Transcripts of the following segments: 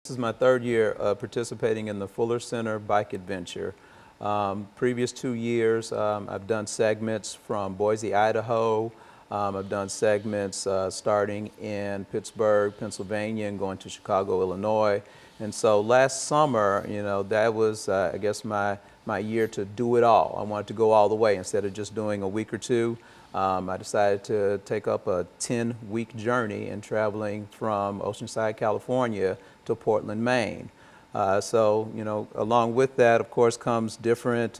This is my third year participating in the Fuller Center Bike Adventure. Previous 2 years, I've done segments from Boise, Idaho. I've done segments starting in Pittsburgh, Pennsylvania, and going to Chicago, Illinois. And so last summer, you know, that was, I guess, my year to do it all. I wanted to go all the way instead of just doing a week or two. I decided to take up a 10-week journey and traveling from Oceanside, California to Portland, Maine. So, you know, along with that, of course, comes different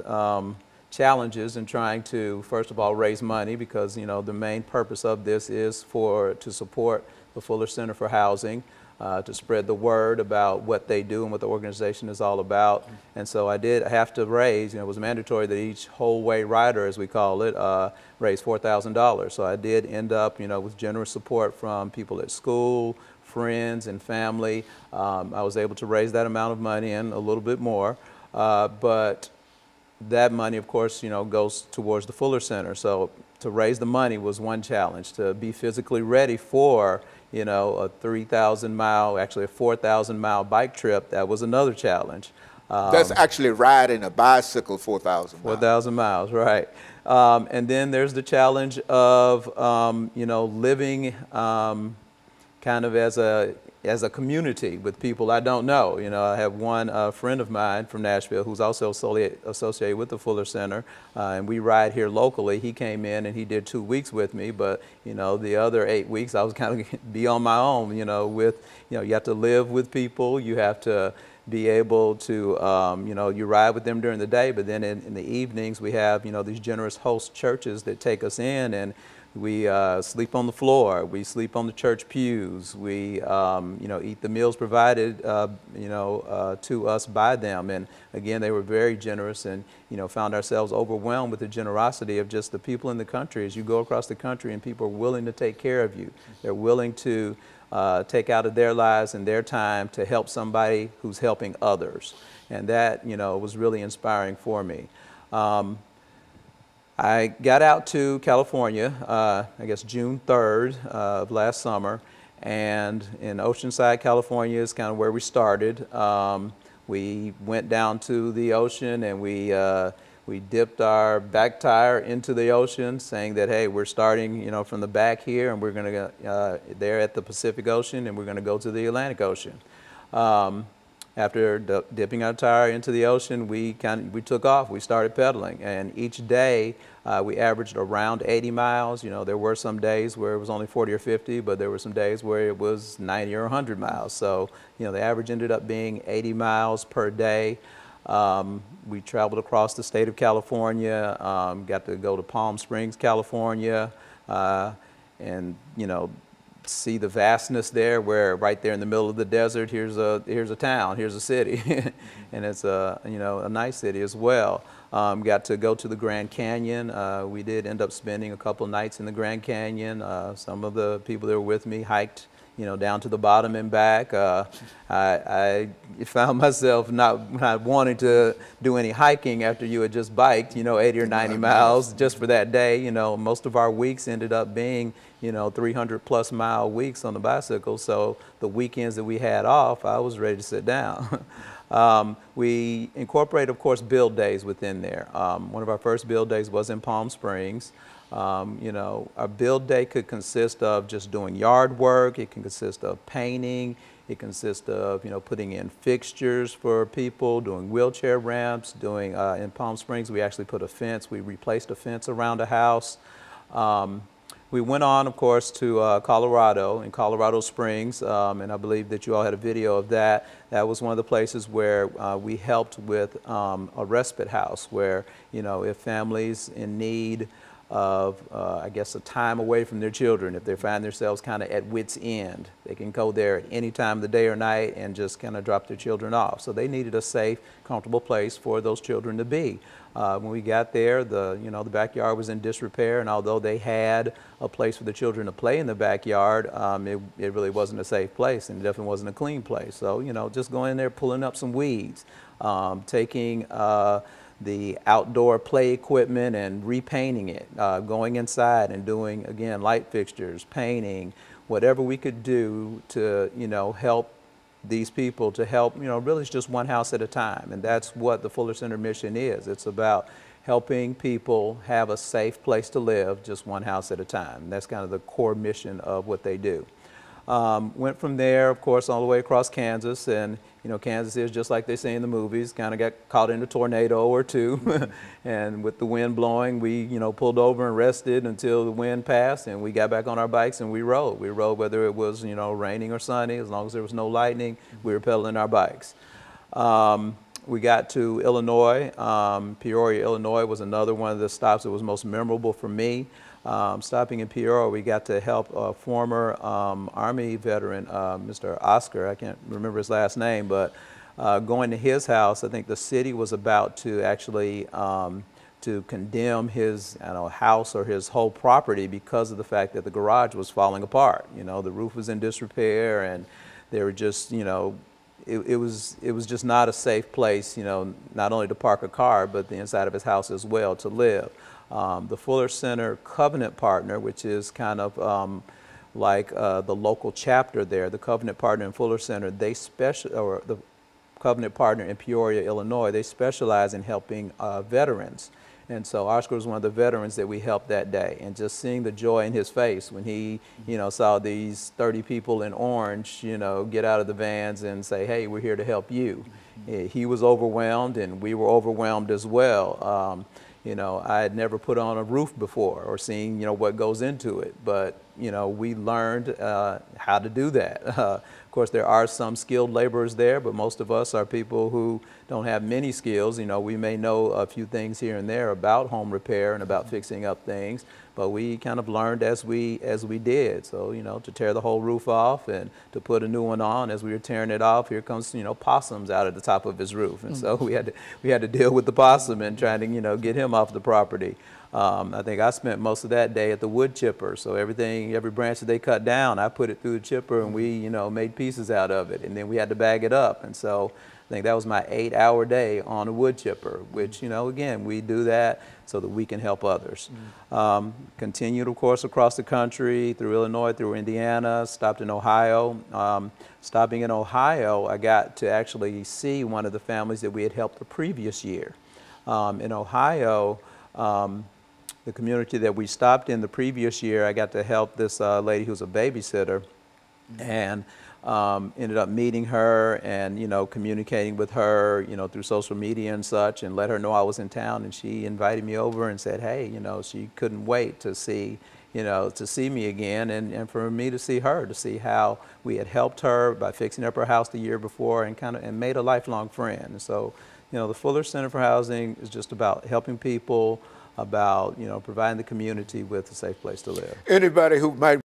challenges in trying to, first of all, raise money, because, you know, the main purpose of this is to support the Fuller Center for Housing, to spread the word about what they do and what the organization is all about. And so I did have to raise, you know, it was mandatory that each whole way rider, as we call it, raise $4,000. So I did end up, you know, with generous support from people at school, friends and family. I was able to raise that amount of money and a little bit more. But that money, of course, you know, goes towards the Fuller Center. So to raise the money was one challenge. To be physically ready for, you know, a 3,000 mile, actually a 4,000 mile bike trip, that was another challenge. That's actually riding a bicycle 4,000 miles. 4,000 miles, right. And then there's the challenge of, you know, living kind of as a community with people I don't know. You know, I have one friend of mine from Nashville who's also associated with the Fuller Center, and we ride here locally. He came in and he did 2 weeks with me, but, you know, the other 8 weeks I was kind of be on my own, you know, with, you know, you have to live with people, you have to be able to, you know, you ride with them during the day, but then in the evenings we have, you know, these generous host churches that take us in, and we sleep on the floor, we sleep on the church pews, we you know, eat the meals provided you know, to us by them. And again, they were very generous, and, you know, found ourselves overwhelmed with the generosity of just the people in the country. As you go across the country and people are willing to take care of you, they're willing to take out of their lives and their time to help somebody who's helping others. And that, you know, was really inspiring for me. I got out to California, I guess June 3rd of last summer, and in Oceanside, California is kind of where we started. We went down to the ocean and we dipped our back tire into the ocean, saying that, hey, we're starting, you know, from the back here, and we're going to go there at the Pacific Ocean, and we're going to go to the Atlantic Ocean. After dipping our tire into the ocean, we took off. We started pedaling, and each day we averaged around 80 miles. You know, there were some days where it was only 40 or 50, but there were some days where it was 90 or 100 miles. So, you know, the average ended up being 80 miles per day. We traveled across the state of California, got to go to Palm Springs, California, and, you know, see the vastness there, where right there in the middle of the desert, here's a town, here's a city, and it's a, you know, a nice city as well. Got to go to the Grand Canyon. We did end up spending a couple nights in the Grand Canyon. Some of the people that were with me hiked, you know, down to the bottom and back. I found myself not wanting to do any hiking after you had just biked, you know, 80 or 90 miles just for that day. You know, most of our weeks ended up being, you know, 300+ mile weeks on the bicycle. So the weekends that we had off, I was ready to sit down. We incorporate, of course, build days within there. One of our first build days was in Palm Springs. You know, our build day could consist of just doing yard work. It can consist of painting. It consists of, you know, putting in fixtures for people, doing wheelchair ramps, doing, in Palm Springs, we actually put a fence. We replaced a fence around a house. We went on, of course, to Colorado, in Colorado Springs, and I believe that you all had a video of that. That was one of the places where we helped with a respite house, where, you know, if families in need of, I guess, a time away from their children, if they find themselves kind of at wit's end, they can go there at any time of the day or night and just kind of drop their children off. So they needed a safe, comfortable place for those children to be. When we got there, the backyard was in disrepair, and although they had a place for the children to play in the backyard, it really wasn't a safe place, and it definitely wasn't a clean place. So, you know, just going in there, pulling up some weeds, taking the outdoor play equipment and repainting it, going inside and doing, again, light fixtures, painting, whatever we could do to, you know, help these people to help, really it's just one house at a time. And that's what the Fuller Center mission is. It's about helping people have a safe place to live, just one house at a time. And that's kind of the core mission of what they do. Went from there, of course, all the way across Kansas, and Kansas is just like they say in the movies, kind of got caught in a tornado or two, and with the wind blowing, we pulled over and rested until the wind passed, and we got back on our bikes and we rode. We rode whether it was raining or sunny, as long as there was no lightning, we were pedaling our bikes. We got to Illinois. Peoria, Illinois was another one of the stops that was most memorable for me. Stopping in Peoria, we got to help a former Army veteran, Mr. Oscar, I can't remember his last name, but going to his house. I think the city was about to actually to condemn his house or his whole property because of the fact that the garage was falling apart. The roof was in disrepair, and they were just, it was just not a safe place, not only to park a car, but the inside of his house as well to live. The Fuller Center Covenant Partner, which is kind of like the local chapter there, the Covenant Partner in Fuller Center, or the Covenant Partner in Peoria, Illinois, they specialize in helping veterans. And so Oscar was one of the veterans that we helped that day, and just seeing the joy in his face when he, saw these 30 people in orange, get out of the vans and say, hey, we're here to help you. He was overwhelmed, and we were overwhelmed as well. I had never put on a roof before or seen, what goes into it, but, we learned how to do that. Of course, there are some skilled laborers there, but most of us are people who don't have many skills. We may know a few things here and there about home repair and about fixing up things, but we kind of learned as we did. So, to tear the whole roof off and to put a new one on, as we were tearing it off, here comes, possums out of the top of his roof. And so we had to deal with the possum and trying to, get him off the property. I think I spent most of that day at the wood chipper. So every branch that they cut down, I put it through the chipper, and we, made pieces out of it. And then we had to bag it up. And so I think that was my 8-hour day on a wood chipper, which, again, we do that so that we can help others. Continued, of course, across the country, through Illinois, through Indiana, stopped in Ohio. Stopping in Ohio, I got to actually see one of the families that we had helped the previous year. In Ohio, the community that we stopped in the previous year, I got to help this lady who's a babysitter, and ended up meeting her and, communicating with her, through social media and such, and let her know I was in town, and she invited me over and said, hey, she couldn't wait to see, to see me again, and for me to see her, to see how we had helped her by fixing up her house the year before, and made a lifelong friend. And so, the Fuller Center for Housing is just about helping people, about, providing the community with a safe place to live. Anybody who might